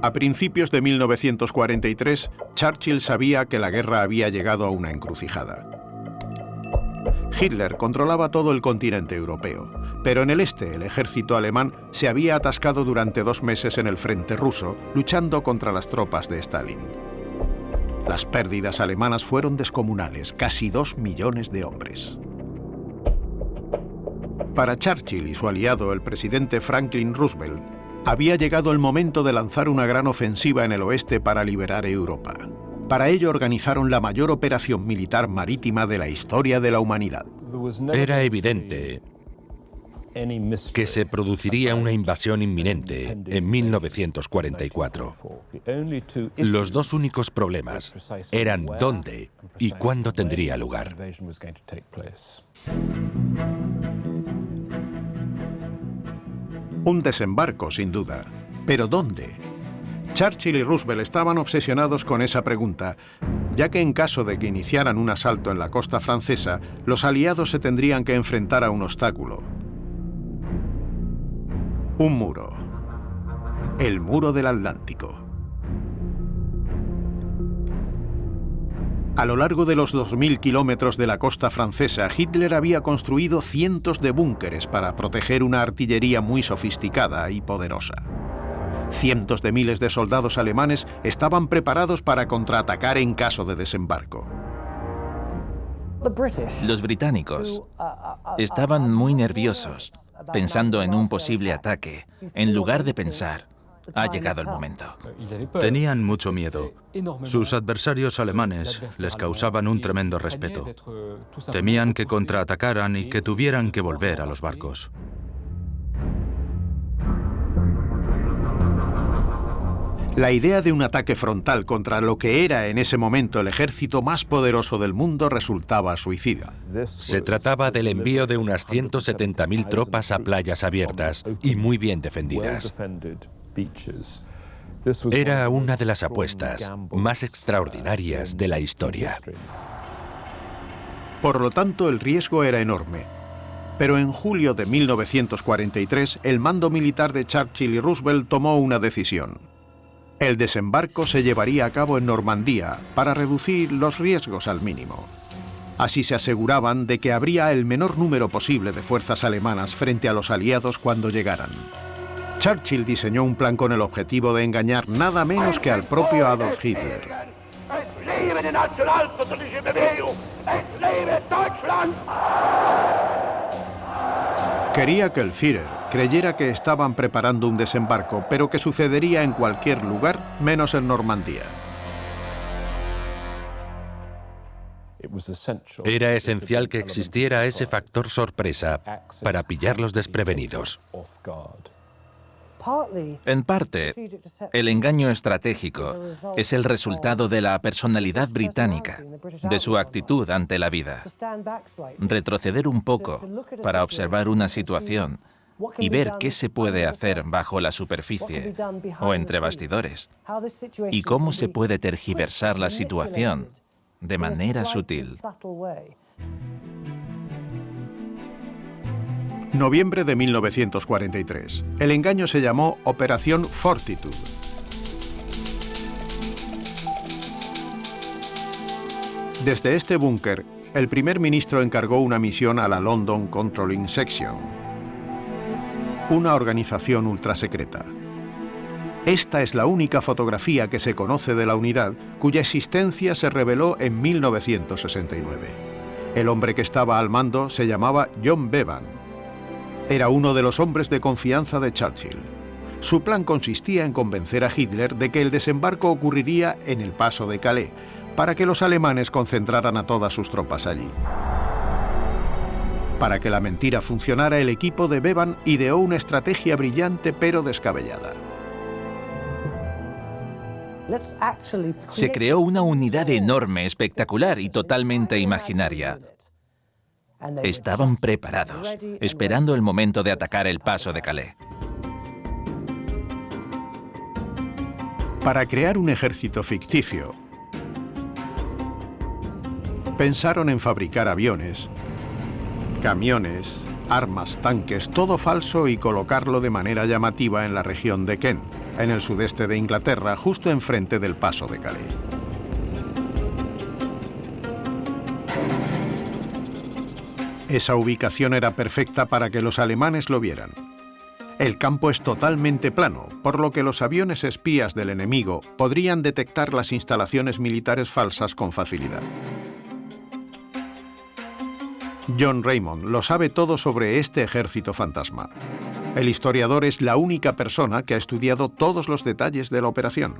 A principios de 1943, Churchill sabía que la guerra había llegado a una encrucijada. Hitler controlaba todo el continente europeo, pero en el este el ejército alemán se había atascado durante 2 meses en el frente ruso, luchando contra las tropas de Stalin. Las pérdidas alemanas fueron descomunales, casi 2 millones de hombres. Para Churchill y su aliado, el presidente Franklin Roosevelt, había llegado el momento de lanzar una gran ofensiva en el oeste para liberar Europa. Para ello organizaron la mayor operación militar marítima de la historia de la humanidad. Era evidente que se produciría una invasión inminente en 1944. Los 2 únicos problemas eran dónde y cuándo tendría lugar. Un desembarco, sin duda. ¿Pero dónde? Churchill y Roosevelt estaban obsesionados con esa pregunta, ya que en caso de que iniciaran un asalto en la costa francesa, los aliados se tendrían que enfrentar a un obstáculo. Un muro. El muro del Atlántico. A lo largo de los 2000 kilómetros de la costa francesa, Hitler había construido cientos de búnkeres para proteger una artillería muy sofisticada y poderosa. Cientos de miles de soldados alemanes estaban preparados para contraatacar en caso de desembarco. Los británicos estaban muy nerviosos, pensando en un posible ataque, en lugar de pensar, ha llegado el momento. Tenían mucho miedo. Sus adversarios alemanes les causaban un tremendo respeto. Temían que contraatacaran y que tuvieran que volver a los barcos. La idea de un ataque frontal contra lo que era en ese momento el ejército más poderoso del mundo resultaba suicida. Se trataba del envío de unas 170.000 tropas a playas abiertas y muy bien defendidas. Era una de las apuestas más extraordinarias de la historia. Por lo tanto, el riesgo era enorme. Pero en julio de 1943, el mando militar de Churchill y Roosevelt tomó una decisión. El desembarco se llevaría a cabo en Normandía para reducir los riesgos al mínimo. Así se aseguraban de que habría el menor número posible de fuerzas alemanas frente a los aliados cuando llegaran. Churchill diseñó un plan con el objetivo de engañar nada menos que al propio Adolf Hitler. Quería que el Führer creyera que estaban preparando un desembarco, pero que sucedería en cualquier lugar menos en Normandía. Era esencial que existiera ese factor sorpresa para pillarlos desprevenidos. En parte, el engaño estratégico es el resultado de la personalidad británica, de su actitud ante la vida. Retroceder un poco para observar una situación y ver qué se puede hacer bajo la superficie o entre bastidores, y cómo se puede tergiversar la situación de manera sutil. Noviembre de 1943. El engaño se llamó Operación Fortitude. Desde este búnker, el primer ministro encargó una misión a la London Controlling Section, una organización ultrasecreta. Esta es la única fotografía que se conoce de la unidad, cuya existencia se reveló en 1969. El hombre que estaba al mando se llamaba John Bevan. Era uno de los hombres de confianza de Churchill. Su plan consistía en convencer a Hitler de que el desembarco ocurriría en el paso de Calais, para que los alemanes concentraran a todas sus tropas allí. Para que la mentira funcionara, el equipo de Bevan ideó una estrategia brillante pero descabellada. Se creó una unidad enorme, espectacular y totalmente imaginaria. Estaban preparados, esperando el momento de atacar el paso de Calais. Para crear un ejército ficticio, pensaron en fabricar aviones, camiones, armas, tanques, todo falso y colocarlo de manera llamativa en la región de Kent, en el sudeste de Inglaterra, justo enfrente del paso de Calais. Esa ubicación era perfecta para que los alemanes lo vieran. El campo es totalmente plano, por lo que los aviones espías del enemigo podrían detectar las instalaciones militares falsas con facilidad. John Raymond lo sabe todo sobre este ejército fantasma. El historiador es la única persona que ha estudiado todos los detalles de la operación.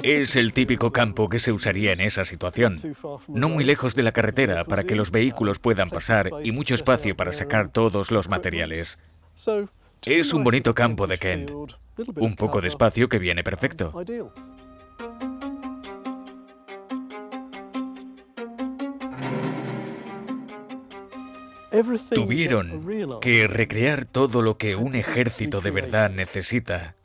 Es el típico campo que se usaría en esa situación. No muy lejos de la carretera para que los vehículos puedan pasar y mucho espacio para sacar todos los materiales. Es un bonito campo de Kent. Un poco de espacio que viene perfecto. Tuvieron que recrear todo lo que un ejército de verdad necesita,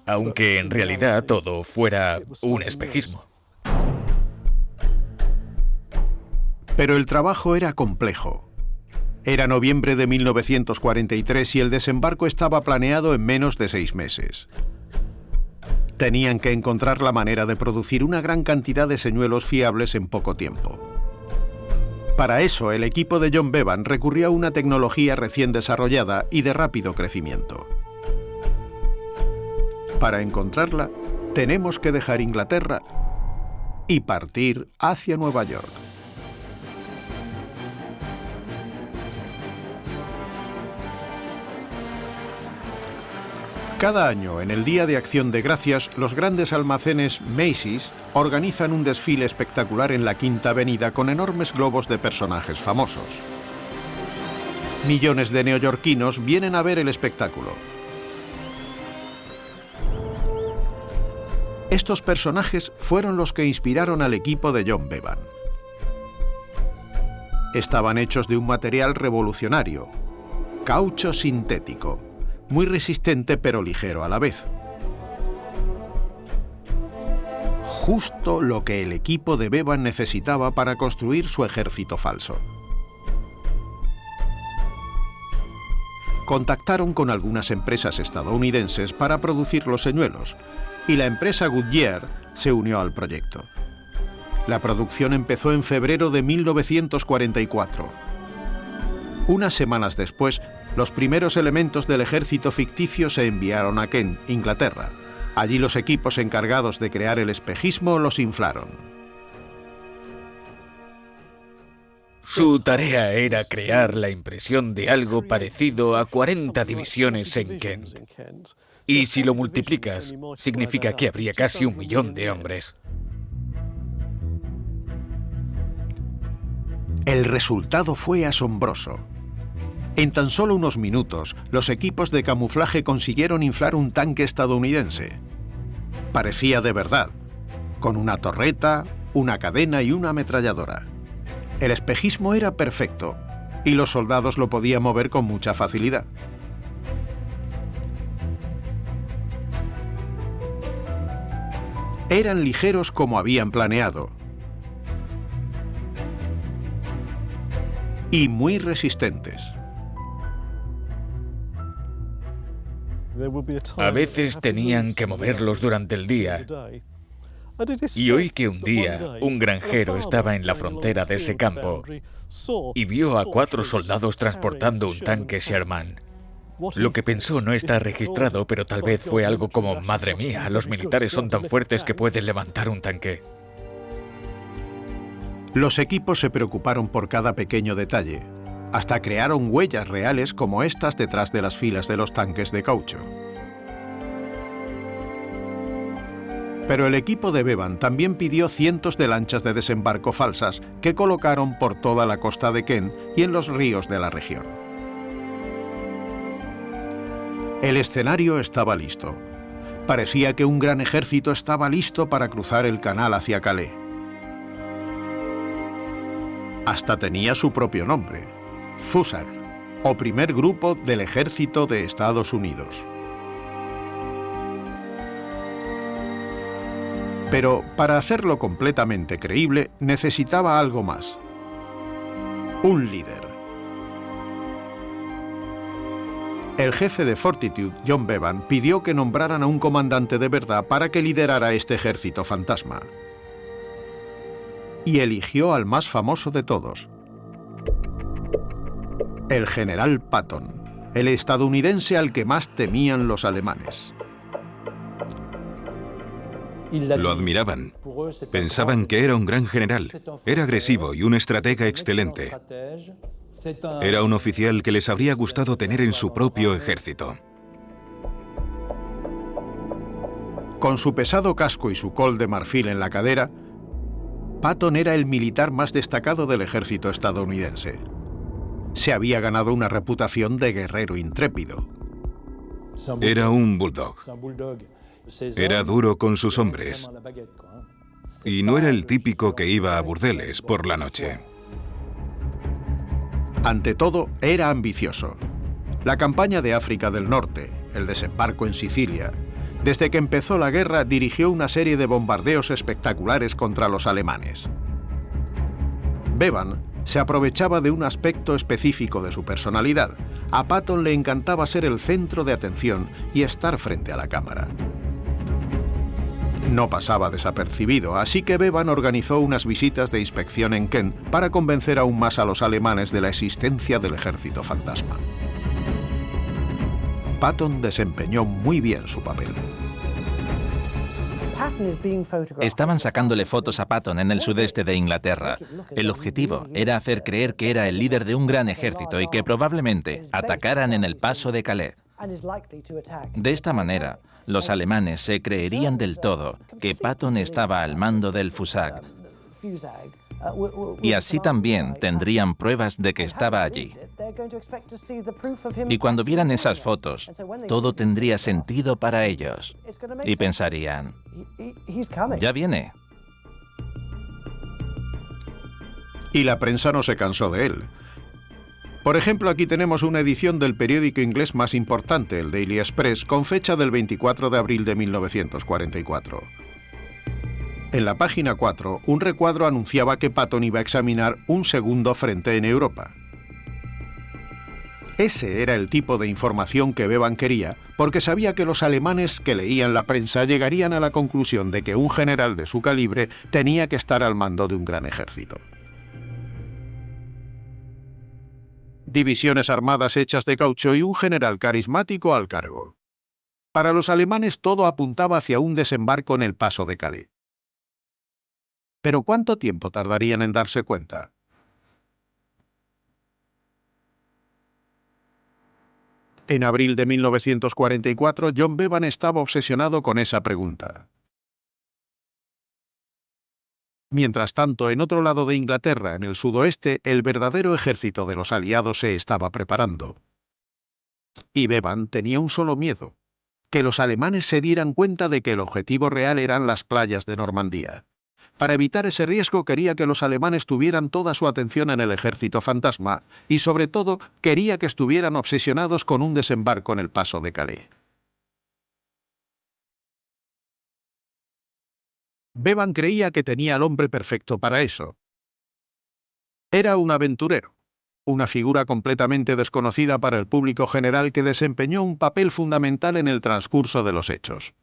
aunque en realidad todo fuera un espejismo. Pero el trabajo era complejo. Era noviembre de 1943 y el desembarco estaba planeado en menos de 6 meses. Tenían que encontrar la manera de producir una gran cantidad de señuelos fiables en poco tiempo. Para eso, el equipo de John Bevan recurrió a una tecnología recién desarrollada y de rápido crecimiento. Para encontrarla, tenemos que dejar Inglaterra y partir hacia Nueva York. Cada año, en el Día de Acción de Gracias, los grandes almacenes Macy's organizan un desfile espectacular en la Quinta Avenida con enormes globos de personajes famosos. Millones de neoyorquinos vienen a ver el espectáculo. Estos personajes fueron los que inspiraron al equipo de John Bevan. Estaban hechos de un material revolucionario, caucho sintético, muy resistente pero ligero a la vez. Justo lo que el equipo de Bevan necesitaba para construir su ejército falso. Contactaron con algunas empresas estadounidenses para producir los señuelos, y la empresa Goodyear se unió al proyecto. La producción empezó en febrero de 1944. Unas semanas después, los primeros elementos del ejército ficticio se enviaron a Kent, Inglaterra. Allí los equipos encargados de crear el espejismo los inflaron. Su tarea era crear la impresión de algo parecido a 40 divisiones en Kent. Y si lo multiplicas, significa que habría casi 1 millón de hombres. El resultado fue asombroso. En tan solo unos minutos, los equipos de camuflaje consiguieron inflar un tanque estadounidense. Parecía de verdad, con una torreta, una cadena y una ametralladora. El espejismo era perfecto, y los soldados lo podían mover con mucha facilidad. Eran ligeros como habían planeado, y muy resistentes. A veces tenían que moverlos durante el día. Y oí que un día un granjero estaba en la frontera de ese campo y vio a 4 soldados transportando un tanque Sherman. Lo que pensó no está registrado, pero tal vez fue algo como: madre mía, los militares son tan fuertes que pueden levantar un tanque. Los equipos se preocuparon por cada pequeño detalle. Hasta crearon huellas reales como estas detrás de las filas de los tanques de caucho. Pero el equipo de Bevan también pidió cientos de lanchas de desembarco falsas que colocaron por toda la costa de Kent y en los ríos de la región. El escenario estaba listo. Parecía que un gran ejército estaba listo para cruzar el canal hacia Calais. Hasta tenía su propio nombre: FUSAG, o Primer Grupo del Ejército de Estados Unidos. Pero para hacerlo completamente creíble, necesitaba algo más: un líder. El jefe de Fortitude, John Bevan, pidió que nombraran a un comandante de verdad para que liderara este ejército fantasma. Y eligió al más famoso de todos, el general Patton, el estadounidense al que más temían los alemanes. Lo admiraban. Pensaban que era un gran general. Era agresivo y un estratega excelente. Era un oficial que les habría gustado tener en su propio ejército. Con su pesado casco y su col de marfil en la cadera, Patton era el militar más destacado del ejército estadounidense. Se había ganado una reputación de guerrero intrépido. Era un bulldog. Era duro con sus hombres. Y no era el típico que iba a burdeles por la noche. Ante todo, era ambicioso. La campaña de África del Norte, el desembarco en Sicilia, desde que empezó la guerra dirigió una serie de bombardeos espectaculares contra los alemanes. Bevan se aprovechaba de un aspecto específico de su personalidad. A Patton le encantaba ser el centro de atención y estar frente a la cámara. No pasaba desapercibido, así que Bevan organizó unas visitas de inspección en Kent para convencer aún más a los alemanes de la existencia del ejército fantasma. Patton desempeñó muy bien su papel. Estaban sacándole fotos a Patton en el sudeste de Inglaterra. El objetivo era hacer creer que era el líder de un gran ejército y que probablemente atacaran en el paso de Calais. De esta manera, los alemanes se creerían del todo que Patton estaba al mando del FUSAG. Y así también tendrían pruebas de que estaba allí. Y cuando vieran esas fotos, todo tendría sentido para ellos. Y pensarían, ya viene. Y la prensa no se cansó de él. Por ejemplo, aquí tenemos una edición del periódico inglés más importante, el Daily Express, con fecha del 24 de abril de 1944. En la página 4, un recuadro anunciaba que Patton iba a examinar un segundo frente en Europa. Ese era el tipo de información que Bevan quería, porque sabía que los alemanes que leían la prensa llegarían a la conclusión de que un general de su calibre tenía que estar al mando de un gran ejército. Divisiones armadas hechas de caucho y un general carismático al cargo. Para los alemanes todo apuntaba hacia un desembarco en el paso de Calais. ¿Pero cuánto tiempo tardarían en darse cuenta? En abril de 1944, John Bevan estaba obsesionado con esa pregunta. Mientras tanto, en otro lado de Inglaterra, en el sudoeste, el verdadero ejército de los aliados se estaba preparando. Y Bevan tenía un solo miedo: que los alemanes se dieran cuenta de que el objetivo real eran las playas de Normandía. Para evitar ese riesgo quería que los alemanes tuvieran toda su atención en el ejército fantasma y, sobre todo, quería que estuvieran obsesionados con un desembarco en el paso de Calais. Bevan creía que tenía al hombre perfecto para eso. Era un aventurero, una figura completamente desconocida para el público general que desempeñó un papel fundamental en el transcurso de los hechos.